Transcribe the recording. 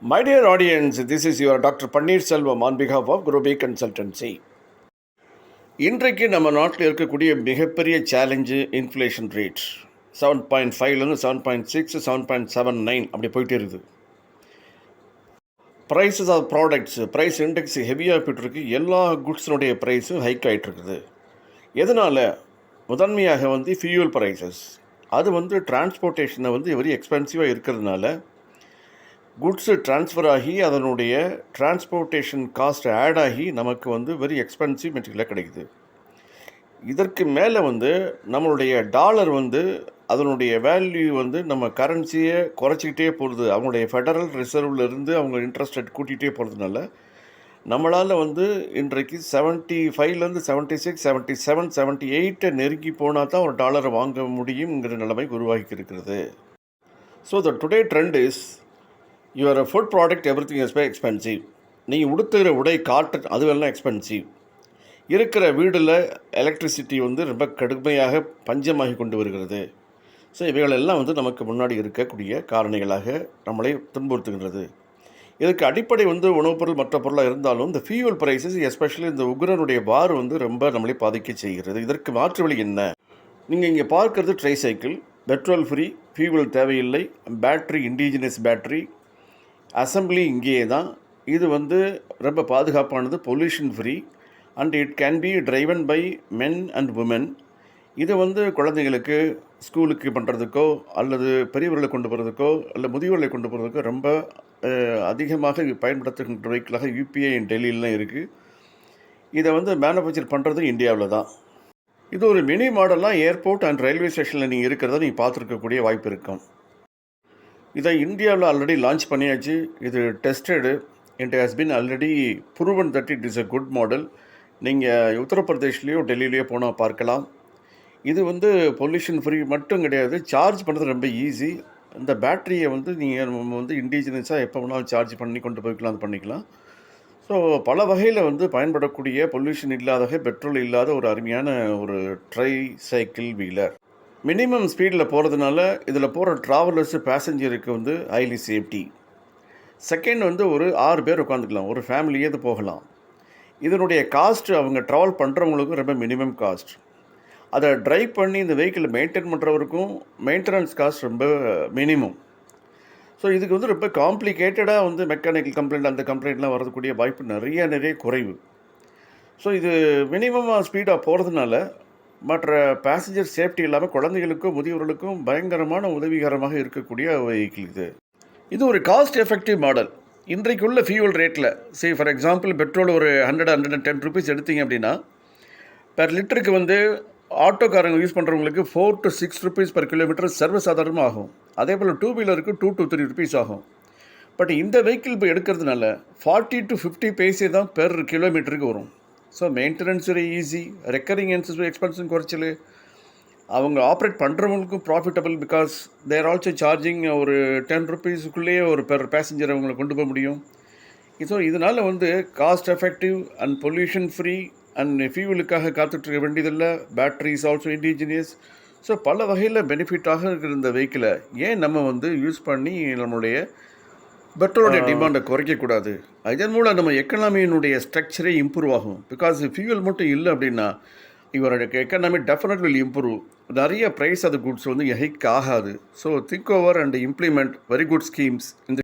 My dear audience, this is your Dr. Pannir Selvam on behalf of growbigconsultancy. இன்றைக்கு நம்ம நாட்டில் இருக்கக்கூடிய மிகப்பெரிய சேலஞ்சு இன்ஃப்ளேஷன் ரேட் 7.5லேருந்து 7.6 7.79 அப்படி போயிட்டே இருக்குது. Prices of products price index ஹெவியாக போய்ட்டுருக்கு. எல்லா குட்ஸினுடைய ப்ரைஸும் ஹைக் ஆகிட்டுருக்குது. எதனால்? முதன்மையாக ஃபியூல் ப்ரைஸஸ் அது டிரான்ஸ்போர்ட்டேஷனை வெரி எக்ஸ்பென்சிவாக இருக்கிறதுனால குட்ஸு ட்ரான்ஸ்ஃபர் ஆகி அதனுடைய டிரான்ஸ்போர்ட்டேஷன் காஸ்ட் ஆட் ஆகி நமக்கு வெரி எக்ஸ்பென்சிவ் மெட்டீரியலாக கிடைக்குது. இதற்கு மேலே நம்மளுடைய டாலர் அதனுடைய வேல்யூ நம்ம கரன்சியை குறைச்சிக்கிட்டே போகிறது. அவங்களுடைய ஃபெடரல் ரிசர்வ்லேருந்து அவங்க இன்ட்ரெஸ்ட் ரேட் கூட்டிகிட்டே போகிறதுனால நம்மளால் இன்றைக்கு 75லேருந்து 76 77 78 நெருங்கி போனால் தான் ஒரு டாலரை வாங்க முடியுங்கிற நிலைமை உருவாகி இருக்கிறது. So the today trend is your food product everything is expensive. நீங்கள் உடுத்துகிற உடை காட்டன் அதுவெல்லாம் எக்ஸ்பென்சிவ். இருக்கிற வீடில் எலக்ட்ரிசிட்டி ரொம்ப கடுமையாக பஞ்சமாகி கொண்டு வருகிறது. ஸோ இவைகளெல்லாம் நமக்கு முன்னாடி இருக்கக்கூடிய காரணிகளாக நம்மளை துன்புறுத்துகின்றது. இதுக்கு அடிப்படை உணவுப் பொருள் மற்ற பொருளாக இருந்தாலும் இந்த ஃபியூவல் ப்ரைஸஸ் எஸ்பெஷலி இந்த உக்ரைனுடைய வார் ரொம்ப நம்மளை பாதிக்க செய்கிறது. இதற்கு மாற்று வழி என்ன? நீங்கள் இங்கே பார்க்குறது tricycle, petrol free, fuel தேவையில்லை, பேட்ரி இண்டிஜினஸ் பேட்ரி, அசம்பிளி இங்கேயே தான். இது ரொம்ப பாதுகாப்பானது, pollution free and it can be driven by men and women. இது குழந்தைங்களுக்கு ஸ்கூலுக்கு பண்ணுறதுக்கோ அல்லது பெரியவர்களை கொண்டு போகிறதுக்கோ அல்லது முதியோர்களை கொண்டு போகிறதுக்கோ ரொம்ப அதிகமாக பயன்படுத்துகின்ற வெஹிக்கிளாக யூபிஐ டெல்லியிலாம் இருக்குது. இதை மேனுஃபேக்சர் பண்ணுறது இந்தியாவில் தான். இது ஒரு மினி மாடலாக ஏர்போர்ட் அண்ட் ரயில்வே ஸ்டேஷனில் நீங்கள் இருக்கிறத நீங்கள் பார்த்துருக்கக்கூடிய வாய்ப்பு இருக்கும். இதை இந்தியாவில் ஆல்ரெடி லான்ச் பண்ணியாச்சு. இது tested. It has been already proven that it is a good model. நீங்கள் உத்தரப்பிரதேஷ்லேயோ டெல்லியிலையோ போனால் பார்க்கலாம். இது பொல்யூஷன் ஃப்ரீ மட்டும் கிடையாது, சார்ஜ் பண்ணுறது ரொம்ப ஈஸி. இந்த பேட்டரியை நீங்கள் இண்டிஜினஸாக எப்போ வேணாலும் சார்ஜ் பண்ணி கொண்டு போய்க்கலாம், அது பண்ணிக்கலாம். ஸோ பல வகையில் பயன்படக்கூடிய பொல்யூஷன் இல்லாத, பெட்ரோல் இல்லாத ஒரு அருமையான ஒரு ட்ரை சைக்கிள் வீலர். மினிமம் ஸ்பீடில் போகிறதுனால இதில் போகிற ட்ராவலர்ஸு பேசஞ்சருக்கு ஹைலி சேஃப்டி. செகண்ட் ஒரு 6 பேர் உட்காந்துக்கலாம், ஒரு ஃபேமிலியே இது போகலாம். இதனுடைய காஸ்ட் அவங்க ட்ராவல் பண்ணுறவங்களுக்கும் ரொம்ப மினிமம் காஸ்ட். அதை ட்ரைவ் பண்ணி இந்த வெஹிக்கிளை மெயின்டைன் பண்ணுறவருக்கும் மெயின்டெனன்ஸ் காஸ்ட் ரொம்ப மினிமம். ஸோ இதுக்கு ரொம்ப காம்ப்ளிகேட்டடாக மெக்கானிக்கல் கம்ப்ளைண்ட் அந்த கம்ப்ளைண்ட்லாம் வரக்கூடிய வாய்ப்பு நிறைய குறைவு. ஸோ இது மினிமமாக ஸ்பீடாக போகிறதுனால மற்ற பேசஞ்சர் சேஃப்டி இல்லாமல் குழந்தைகளுக்கும் முதியவர்களுக்கும் பயங்கரமான உதவிகரமாக இருக்கக்கூடிய வெஹிக்கிள் இது. இது ஒரு காஸ்ட் எஃபெக்டிவ் மாடல். இன்றைக்குள்ள ஃபியூவல் ரேட்டில் ஃபார் எக்ஸாம்பிள் பெட்ரோல் ஒரு 110 ருபீஸ் எடுத்தீங்க அப்படின்னா பெர் லிட்டருக்கு ஆட்டோக்காரங்க யூஸ் பண்ணுறவங்களுக்கு 4 to 6 ருபீஸ் பர் கிலோமீட்டர் சர்வசாதாரணமாக ஆகும். அதே போல் 2 வீலருக்கு 2 to 3 ருபீஸ் ஆகும். பட் இந்த வெஹிக்கிள் இப்போ எடுக்கிறதுனால 40 to 50 பைசே தான் பெர் கிலோமீட்டருக்கு வரும். So maintenance very easy, recurring எக்ஸ்பென்ஸும் குறைச்சல், அவங்க ஆப்ரேட் பண்ணுறவங்களுக்கும் profitable because there also charging ஒரு 10 ருபீஸுக்குள்ளேயே ஒரு பெர் பேசஞ்சர் அவங்களை கொண்டு போக முடியும். ஸோ இதனால் cost effective and pollution free and ஃபியூவலுக்காக காத்துட்ருக்க வேண்டியதில்லை. Battery is also indigenous. So பல வகையில் பெனிஃபிட்டாக இருக்கிற இந்த வெஹிக்கிளை ஏன் நம்ம யூஸ் பண்ணி நம்மளுடைய பெட்ரோலுடைய டிமாண்டை குறைக்கக்கூடாது? இதன் மூலம் நம்ம எக்கனாமியினுடைய ஸ்ட்ரக்சரே இம்ப்ரூவ் ஆகும். பிகாஸ் ஃபியூவல் மட்டும் இல்லை அப்படின்னா இவருடைய எக்கனாமி டெஃபினட் வில் இம்ப்ரூவ். நிறைய ப்ரைஸ் அது குட்ஸ் ஹைக் ஆகாது. So think over and implement very good schemes. இந்த